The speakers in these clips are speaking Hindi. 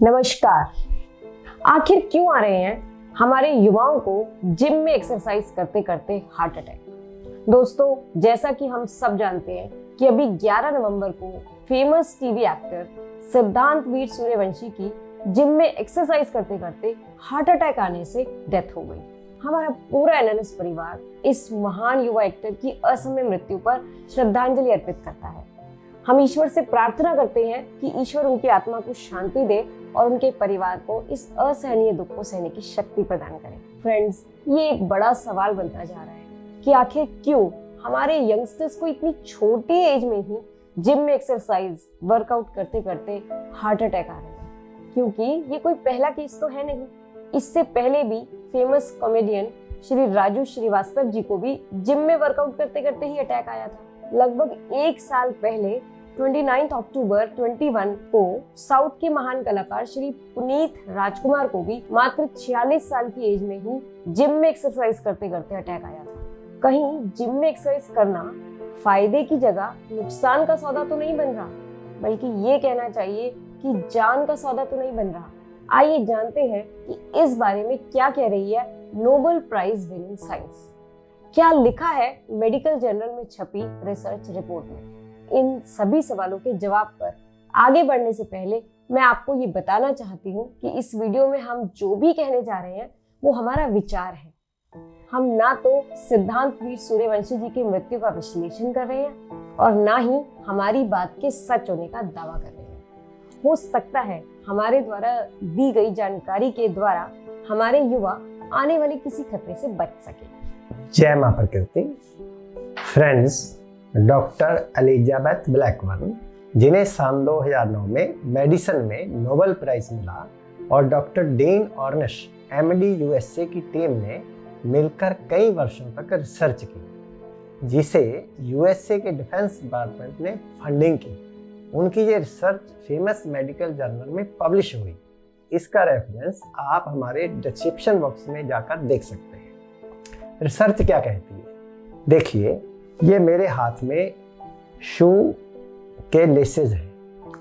नमस्कार। आखिर क्यों आ रहे हैं हमारे युवाओं को जिम में एक्सरसाइज करते करते हार्ट अटैक? दोस्तों, जैसा कि हम सब जानते हैं कि अभी 11 नवंबर को फेमस टीवी एक्टर सिद्धांत वीर सूर्यवंशी की जिम में एक्सरसाइज करते करते हार्ट अटैक आने से डेथ हो गई। हमारा पूरा एनएनएस परिवार इस महान युवा एक्टर की असमय मृत्यु पर श्रद्धांजलि अर्पित करता है। हम ईश्वर से प्रार्थना करते हैं कि ईश्वर उनकी आत्मा को शांति दे और उनके परिवार को इस असहनीय दुख को सहने की शक्ति प्रदान करें। फ्रेंड्स, ये एक बड़ा सवाल बनता जा रहा है कि आखिर क्यों हमारे यंगस्टर्स को इतनी छोटी एज में ही जिम में एक्सरसाइज वर्कआउट करते करते हार्ट अटैक आ रहे हैं? क्योंकि ये कोई पहला केस तो है नहीं। इससे पहले भी फेमस कॉमेडियन श्री राजू श्रीवास्तव जी को भी जिम में वर्कआउट करते करते ही अटैक आया था। लगभग एक साल पहले 29 अक्टूबर 21 को साउथ के महान कलाकार श्री पुनीत राजकुमार को भी मात्र 46 साल की एज में ही जिम में एक्सरसाइज करते करते अटैक आया था। कहीं जिम में एक्सरसाइज करना फायदे की जगह नुकसान का सौदा तो नहीं बन रहा, बल्कि ये कहना चाहिए कि जान का सौदा तो नहीं बन रहा। आइए जानते हैं कि इस बारे में क्या कह रही है नोबेल प्राइज विनिंग साइंस। क्या लिखा है मेडिकल जर्नल में छपी रिसर्च रिपोर्ट में। इन सभी सवालों के जवाब पर आगे बढ़ने से पहले मैं आपको ये बताना चाहती हूँ कि इस वीडियो में हम जो भी कहने जा रहे हैं वो हमारा विचार है। हम ना तो सिद्धांत वीर सूर्यवंशी जी की मृत्यु का विश्लेषण कर रहे हैं और ना ही हमारी बात के सच होने का दावा कर रहे हैं। हो सकता है हमारे द्वारा दी गई जानकारी के द्वारा हमारे युवा आने वाले किसी खतरे से बच सके। जय मां प्रकृति। फ्रेंड्स, डॉक्टर एलिजाबेथ ब्लैकबर्न, जिन्हें सन 2009 में मेडिसिन में नोबेल प्राइज मिला, और डॉक्टर डेन ऑर्निश एमडी यूएसए की टीम ने मिलकर कई वर्षों तक रिसर्च की, जिसे यूएसए के डिफेंस डिपार्टमेंट ने फंडिंग की। उनकी ये रिसर्च फेमस मेडिकल जर्नल में पब्लिश हुई। इसका रेफरेंस आप हमारे डिस्क्रिप्शन बॉक्स में जाकर देख सकते हैं। रिसर्च क्या कहती है, देखिए, ये मेरे हाथ में शू के लेसेस हैं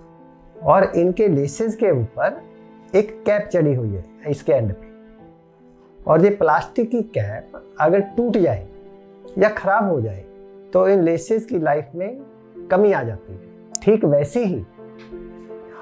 और इनके लेसेस के ऊपर एक कैप चढ़ी हुई है इसके एंड पे, और ये प्लास्टिक की कैप अगर टूट जाए या खराब हो जाए तो इन लेसेस की लाइफ में कमी आ जाती है। ठीक वैसे ही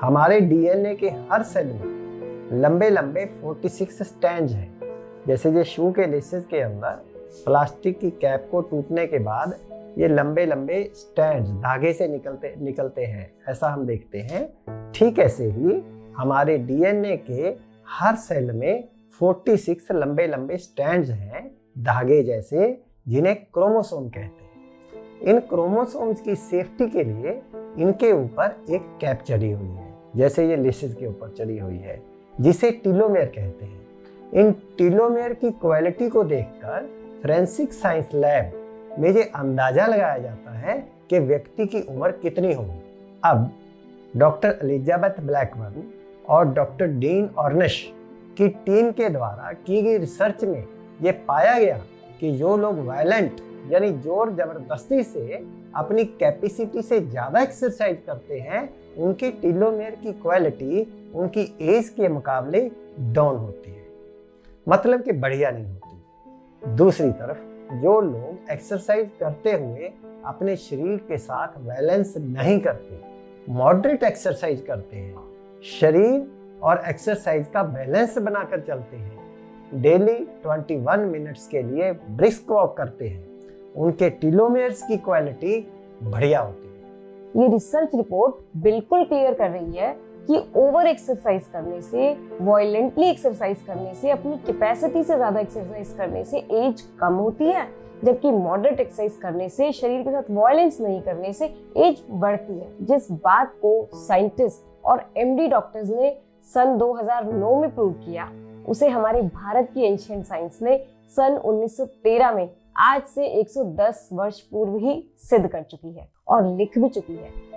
हमारे डीएनए के हर सेल में लंबे लंबे 46 स्ट्रैंड्स हैं। जैसे ये शू के लेसेस के अंदर प्लास्टिक की कैप को टूटने के बाद ये लंबे लंबे स्ट्रैंड्स धागे से निकलते हैं, ऐसा हम देखते हैं। ठीक ऐसे ही हमारे डीएनए के हर सेल में 46 लंबे लंबे स्ट्रैंड्स हैं, धागे जैसे, जिन्हें क्रोमोसोम कहते हैं। इन क्रोमोसोम्स की सेफ्टी के लिए इनके ऊपर एक कैप चढ़ी हुई है, जैसे ये लेसेस के ऊपर चढ़ी हुई है, जिसे टीलोमेयर कहते हैं। इन टीलोमेयर की क्वालिटी को देखकर फोरेंसिक साइंस लैब में ये अंदाजा लगाया जाता है कि व्यक्ति की उम्र कितनी होगी। अब डॉक्टर एलिजाबेथ ब्लैकबर्न और डॉक्टर डीन ऑर्निश की टीम के द्वारा की गई रिसर्च में ये पाया गया कि जो लोग वायलेंट यानी जोर जबरदस्ती से अपनी कैपेसिटी से ज़्यादा एक्सरसाइज करते हैं, उनकी टीलोमेयर की क्वालिटी उनकी एज के मुकाबले डाउन होती है, मतलब कि बढ़िया नहीं होती। दूसरी तरफ जो लोग एक्सरसाइज करते हुए अपने शरीर के साथ बैलेंस नहीं करते, मॉडरेट एक्सरसाइज करते हैं, शरीर और एक्सरसाइज का बैलेंस बनाकर चलते हैं, डेली 21 मिनट्स के लिए ब्रिस्क वॉक करते हैं, उनके टीलोमेयर्स की क्वालिटी बढ़िया होती है। ये रिसर्च रिपोर्ट बिल्कुल क्लियर कर रही है कि ओवर एक्सरसाइज करने से, वायलेंटली एक्सरसाइज करने से, अपनी कैपेसिटी से ज्यादा एक्सरसाइज करने से एज कम होती है, जबकि मॉडरेट एक्सरसाइज करने से, शरीर के साथ वायलेंस नहीं करने से एज बढ़ती है। जिस बात को साइंटिस्ट और एमडी डॉक्टर्स ने सन 2009 में प्रूव किया, उसे हमारे भारत की एंशिएंट साइंस ने सन 1913 में आज से 110 वर्ष पूर्व ही सिद्ध कर चुकी है और लिख भी चुकी है।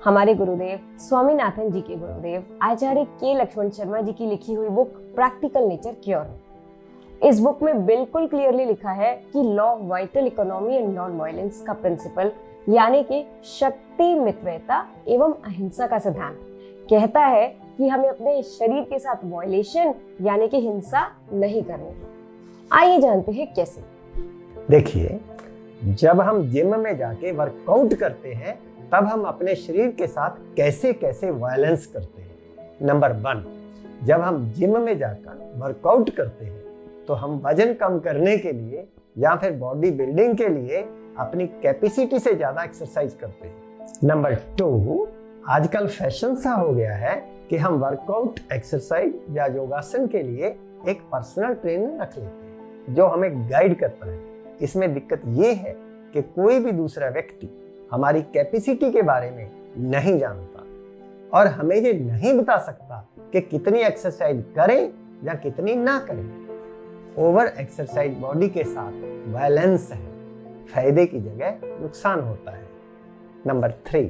हमारे गुरुदेव स्वामीनाथन जी के गुरुदेव आचार्य के लक्ष्मण शर्मा जी की लिखी हुई बुक प्रैक्टिकल नेचर क्योर है। इस बुक में बिल्कुल क्लियरली लिखा है कि law of vital economy and non violence का प्रिंसिपल, यानी कि शक्ति, मितव्ययता एवं अहिंसा का सिद्धांत, कहता है कि हमें अपने शरीर के साथ वायलेशन यानी कि हिंसा नहीं करनी। आइए जानते हैं कैसे। देखिए, जब हम जिम में जाके वर्कआउट करते हैं तब हम अपने शरीर के साथ कैसे कैसे वायलेंस करते हैं। नंबर 1, जब हम जिम में जाकर वर्कआउट करते हैं तो हम वजन कम करने के लिए या फिर बॉडी बिल्डिंग के लिए अपनी कैपेसिटी से ज्यादा एक्सरसाइज करते हैं। नंबर 2, आजकल फैशन सा हो गया है कि हम वर्कआउट, एक्सरसाइज या योगासन के लिए एक पर्सनल ट्रेनर रख लेते हैं जो हमें गाइड करता है। इसमें दिक्कत ये है कि कोई भी दूसरा व्यक्ति हमारी कैपेसिटी के बारे में नहीं जानता और हमें ये नहीं बता सकता कि कितनी एक्सरसाइज करें या कितनी ना करें। ओवर एक्सरसाइज बॉडी के साथ वायलेंस है, फायदे की जगह नुकसान होता है। नंबर 3,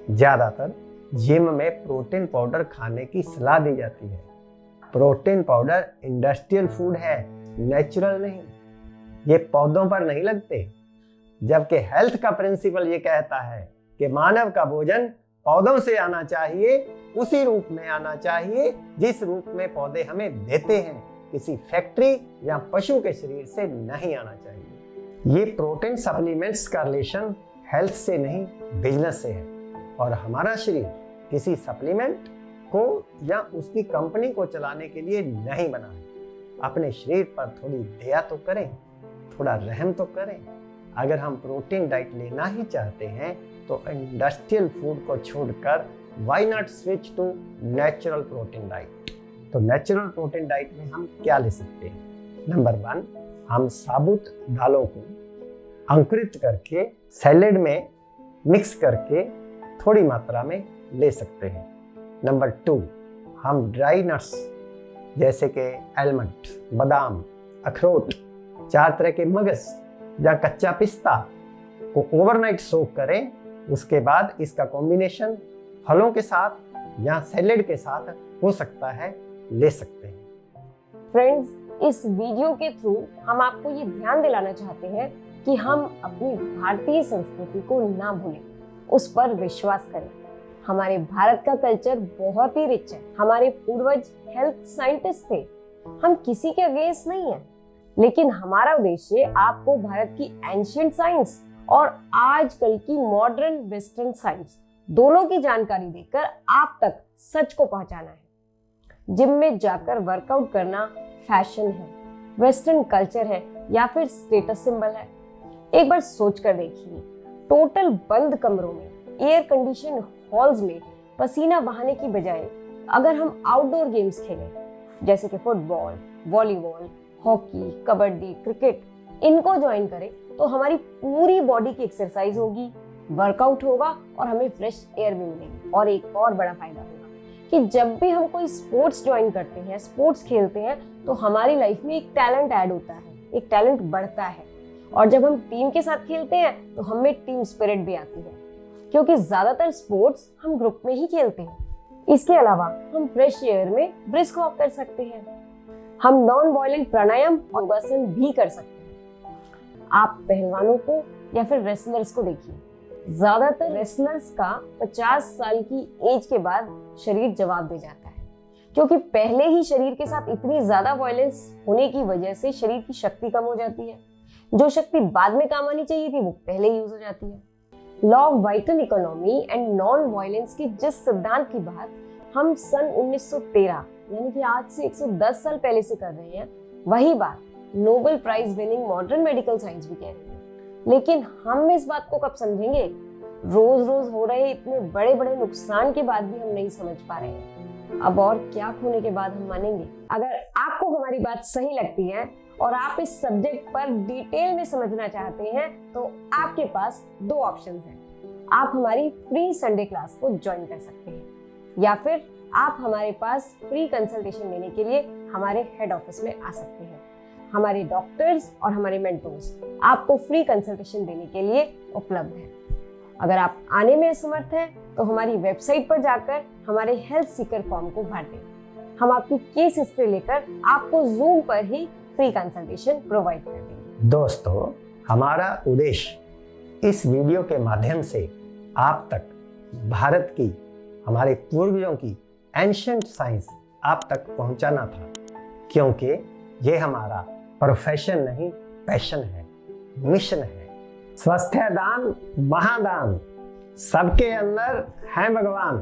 ज्यादातर जिम में प्रोटीन पाउडर खाने की सलाह दी जाती है। प्रोटीन पाउडर इंडस्ट्रियल फूड है, नेचुरल नहीं। ये पौधों पर नहीं लगते, जबकि हेल्थ का प्रिंसिपल ये कहता है कि मानव का भोजन पौधों से आना चाहिए, उसी रूप में आना चाहिए जिस रूप में पौधे हमें देते हैं। किसी फैक्ट्री या पशु के शरीर से नहीं आना चाहिए। ये प्रोटीन सप्लीमेंट्स का रिलेशन हेल्थ से नहीं, बिजनेस से है और हमारा शरीर किसी सप्लीमेंट को या उसकी कंपनी को चलाने के लिए नहीं बना है। अपने शरीर पर थोड़ी दया तो करें, थोड़ा रहम तो करें। अगर हम प्रोटीन डाइट लेना ही चाहते हैं तो इंडस्ट्रियल फूड को छोड़कर why not switch to natural protein diet. तो नेचुरल प्रोटीन डाइट में हम क्या ले सकते हैं? नंबर 1, हम साबुत दालों को अंकुरित करके सैलेड में मिक्स करके थोड़ी मात्रा में ले सकते हैं। नंबर 2, हम ड्राई नट्स जैसे कि आलमंड, बादाम, अखरोट, 4 तरह के मगज या कच्चा पिस्ता को ओवरनाइट सोक करें। उसके बाद इसका कॉम्बिनेशन फलों के साथ या सैलेड के साथ हो सकता है, ले सकते हैं। फ्रेंड्स, इस वीडियो के थ्रू हम आपको ये ध्यान दिलाना चाहते हैं कि हम अपनी भारतीय संस्कृति को ना भूलें, उस पर विश्वास करें। हमारे भारत का कल्चर बहुत ही रिच है। हमारे पूर्वज हेल्थ साइंटिस्ट थे। हम किसी के अगेंस्ट नहीं है, लेकिन हमारा उद्देश्य आपको भारत की एंशिएंट साइंस और आजकल की मॉडर्न वेस्टर्न साइंस दोनों की जानकारी देकर आप तक सच को पहुंचाना है। जिम में जाकर वर्कआउट करना फैशन है, वेस्टर्न कल्चर है या फिर स्टेटस सिंबल है? एक बार सोच कर देखिए, टोटल बंद कमरों में, एयर कंडीशन हॉल्स में पसीना बहाने की बजाय अगर हम आउटडोर गेम्स खेलें जैसे कि football, volleyball, hockey, kabaddi, cricket, इनको ज्वाइन करें तो हमारी पूरी बॉडी की एक्सरसाइज होगी, वर्कआउट होगा और हमें फ्रेश एयर भी मिलेगी। और एक और बड़ा फायदा होगा कि जब भी हम कोई स्पोर्ट्स ज्वाइन करते हैं, स्पोर्ट्स खेलते हैं, तो हमारी लाइफ में एक टैलेंट ऐड होता है, एक टैलेंट बढ़ता है। और जब हम टीम के साथ खेलते हैं तो हमें टीम स्पिरिट भी आती है, क्योंकि ज्यादातर स्पोर्ट्स हम ग्रुप में ही खेलते हैं। इसके अलावा हम फ्रेश एयर में ब्रिस्क वॉक कर सकते हैं। हम नॉन वायलेंट प्राणायाम और योगासन भी कर सकते हैं। आप पहलवानों को या फिर रेसलर्स को देखिए, ज्यादातर रेसलर्स का 50 साल की एज के बाद शरीर जवाब दे जाता है, क्योंकि पहले ही शरीर के साथ इतनी ज्यादा वायलेंस होने की वजह से शरीर की शक्ति कम हो जाती है। जो शक्ति बाद में काम आनी चाहिए थी वो पहले यूज हो जाती है। Law of vital economy and non violence के जिस सिद्धांत की बात हम सन 1913 यानी कि आज से 110 साल पहले से कर रहे हैं, वही बात Nobel prize winning modern medical science भी कह रही है। लेकिन हम इस बात को कब समझेंगे? रोज रोज हो रहे इतने बड़े बड़े नुकसान के बाद भी हम नहीं समझ पा रहे हैं। अब और क्या खोने के बाद हम मानेंगे? अगर आपको हमारी बात सही लगती है और आप इस सब्जेक्ट पर डिटेल में समझना चाहते हैं तो आपके पास 2 ऑप्शंस हैं। आप हमारी फ्री संडे क्लास को ज्वाइन कर सकते हैं, या फिर आप हमारे पास फ्री कंसल्टेशन लेने के लिए हमारे हेड ऑफिस में आ सकते हैं। हमारे डॉक्टर्स और हमारे मेंटोर्स आपको फ्री कंसल्टेशन देने के लिए उपलब्ध हैं। अगर आप आने में असमर्थ हैं तो हमारी वेबसाइट पर जाकर हमारे हेल्थ सीकर फॉर्म को भर दें। हम आपकी केस हिस्ट्री लेकर आपको जूम पर ही फ्री कंसल्टेशन प्रोवाइड कर देंगे। दोस्तों, हमारा उद्देश्य इस वीडियो के माध्यम से आप तक भारत की हमारे पूर्वजों की एंशिएंट साइंस आप तक पहुंचाना था, क्योंकि ये हमारा प्रोफेशन नहीं, पैशन है, मिशन है। स्वास्थ्य दान महादान, सबके अंदर है भगवान।